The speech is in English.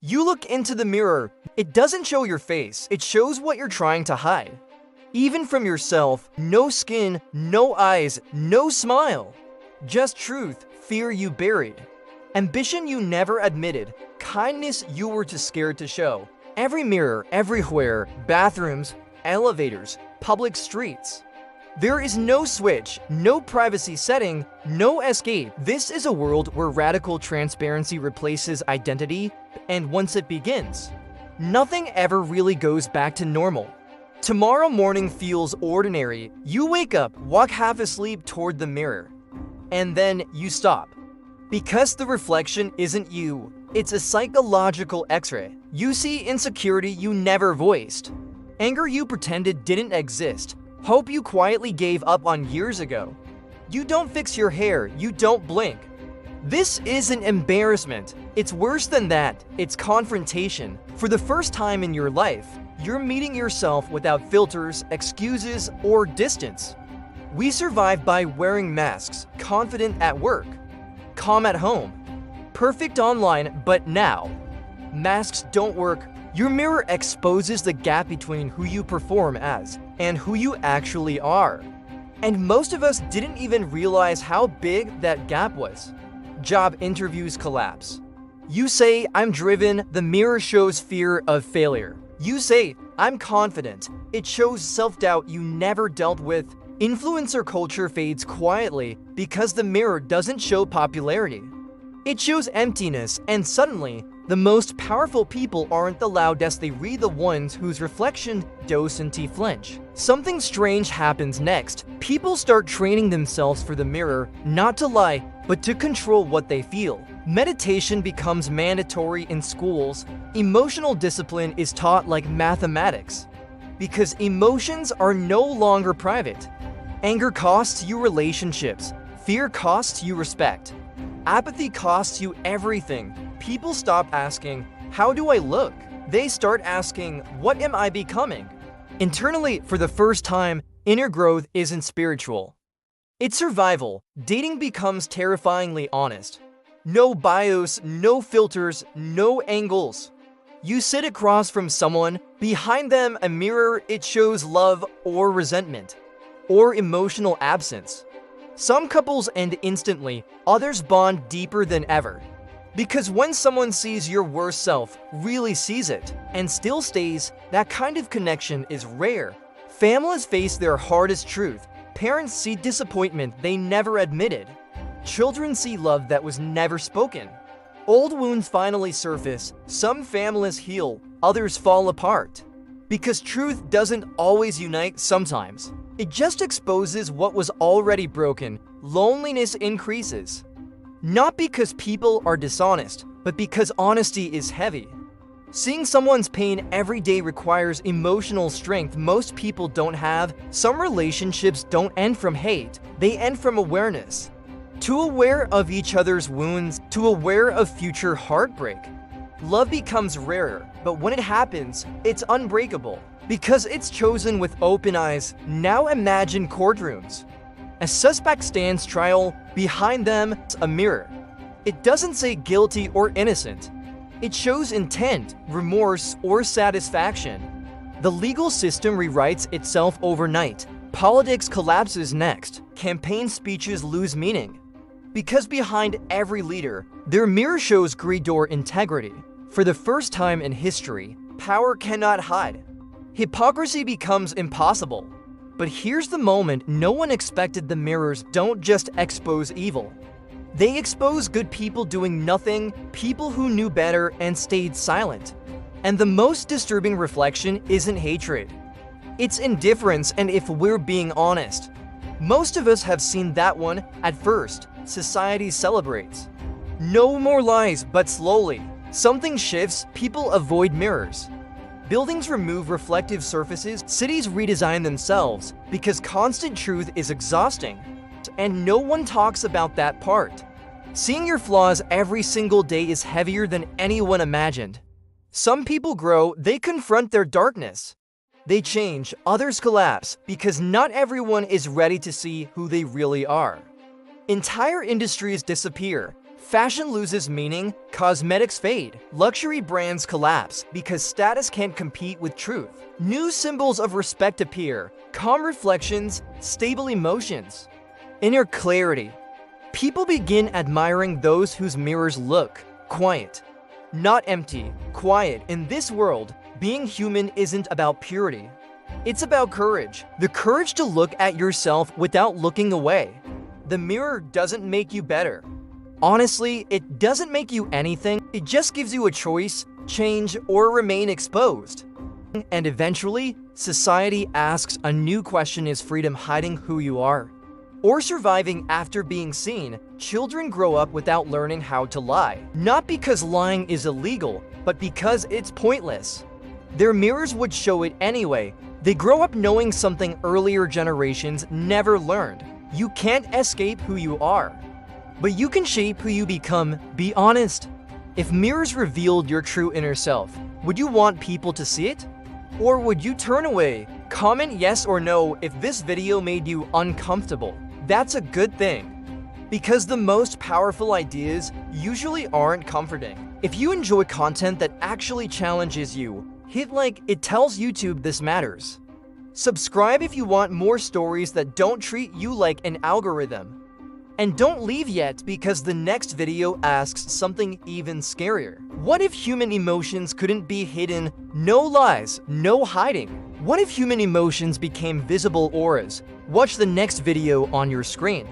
You look into the mirror, it doesn't show your face, it shows what you're trying to hide. Even from yourself, no skin, no eyes, no smile. Just truth, fear you buried. Ambition you never admitted, kindness you were too scared to show. Every mirror, everywhere, bathrooms, elevators, public streets. There is no switch, no privacy setting, no escape. This is a world where radical transparency replaces identity, and once it begins, nothing ever really goes back to normal. Tomorrow morning feels ordinary. You wake up, walk half asleep toward the mirror, and then you stop. Because the reflection isn't you, it's a psychological x-ray. You see insecurity you never voiced, anger you pretended didn't exist, hope you quietly gave up on years ago. You don't fix your hair, you don't blink. This is an embarrassment. It's worse than that, it's confrontation. For the first time in your life, you're meeting yourself without filters, excuses, or distance. We survive by wearing masks, confident at work, calm at home, perfect online, but now, masks don't work. Your mirror exposes the gap between who you perform as and who you actually are. And most of us didn't even realize how big that gap was. Job interviews collapse. You say, I'm driven, the mirror shows fear of failure. You say, I'm confident, it shows self-doubt you never dealt with. Influencer culture fades quietly because the mirror doesn't show popularity. It shows emptiness, and suddenly, the most powerful people aren't the loudest, they read the ones whose reflection doesn't flinch. Something strange happens next. People start training themselves for the mirror, not to lie, but to control what they feel. Meditation becomes mandatory in schools. Emotional discipline is taught like mathematics. Because emotions are no longer private. Anger costs you relationships. Fear costs you respect. Apathy costs you everything. People stop asking, how do I look? They start asking, what am I becoming? Internally, for the first time, inner growth isn't spiritual. It's survival. Dating becomes terrifyingly honest. No bios, no filters, no angles. You sit across from someone, behind them a mirror, it shows love or resentment, or emotional absence. Some couples end instantly, others bond deeper than ever. Because when someone sees your worst self, really sees it, and still stays, that kind of connection is rare. Families face their hardest truth. Parents see disappointment they never admitted. Children see love that was never spoken. Old wounds finally surface. Some families heal, others fall apart. Because truth doesn't always unite sometimes. It just exposes what was already broken. Loneliness increases. Not because people are dishonest, but because honesty is heavy. Seeing someone's pain every day requires emotional strength most people don't have. Some relationships don't end from hate, they end from awareness. Too aware of each other's wounds, too aware of future heartbreak. Love becomes rarer, but when it happens, it's unbreakable. Because it's chosen with open eyes. Now imagine courtrooms. A suspect stands trial, behind them, a mirror. It doesn't say guilty or innocent. It shows intent, remorse, or satisfaction. The legal system rewrites itself overnight. Politics collapses next. Campaign speeches lose meaning. Because behind every leader, their mirror shows greed or integrity. For the first time in history, power cannot hide. Hypocrisy becomes impossible. But here's the moment no one expected. The mirrors don't just expose evil. They expose good people doing nothing, people who knew better and stayed silent. And the most disturbing reflection isn't hatred. It's indifference, and if we're being honest, most of us have seen that one at first. Society celebrates. No more lies, but slowly, something shifts, people avoid mirrors. Buildings remove reflective surfaces, cities redesign themselves, because constant truth is exhausting. And no one talks about that part. Seeing your flaws every single day is heavier than anyone imagined. Some people grow, they confront their darkness. They change, others collapse, because not everyone is ready to see who they really are. Entire industries disappear. Fashion loses meaning, cosmetics fade, luxury brands collapse because status can't compete with truth. New symbols of respect appear, calm reflections, stable emotions. Inner clarity. People begin admiring those whose mirrors look quiet, not empty, quiet. In this world, being human isn't about purity. It's about courage. The courage to look at yourself without looking away. The mirror doesn't make you better. Honestly, it doesn't make you anything. It just gives you a choice, change, or remain exposed. And eventually, society asks a new question: is freedom hiding who you are, or surviving after being seen? Children grow up without learning how to lie. Not because lying is illegal, but because it's pointless. Their mirrors would show it anyway. They grow up knowing something earlier generations never learned. You can't escape who you are, but you can shape who you become. Be honest. If mirrors revealed your true inner self, would you want people to see it? Or would you turn away? Comment yes or no if this video made you uncomfortable. That's a good thing, because the most powerful ideas usually aren't comforting. If you enjoy content that actually challenges you, hit like. It tells YouTube this matters. Subscribe if you want more stories that don't treat you like an algorithm. And don't leave yet, because the next video asks something even scarier. What if human emotions couldn't be hidden? No lies, no hiding. What if human emotions became visible auras? Watch the next video on your screen.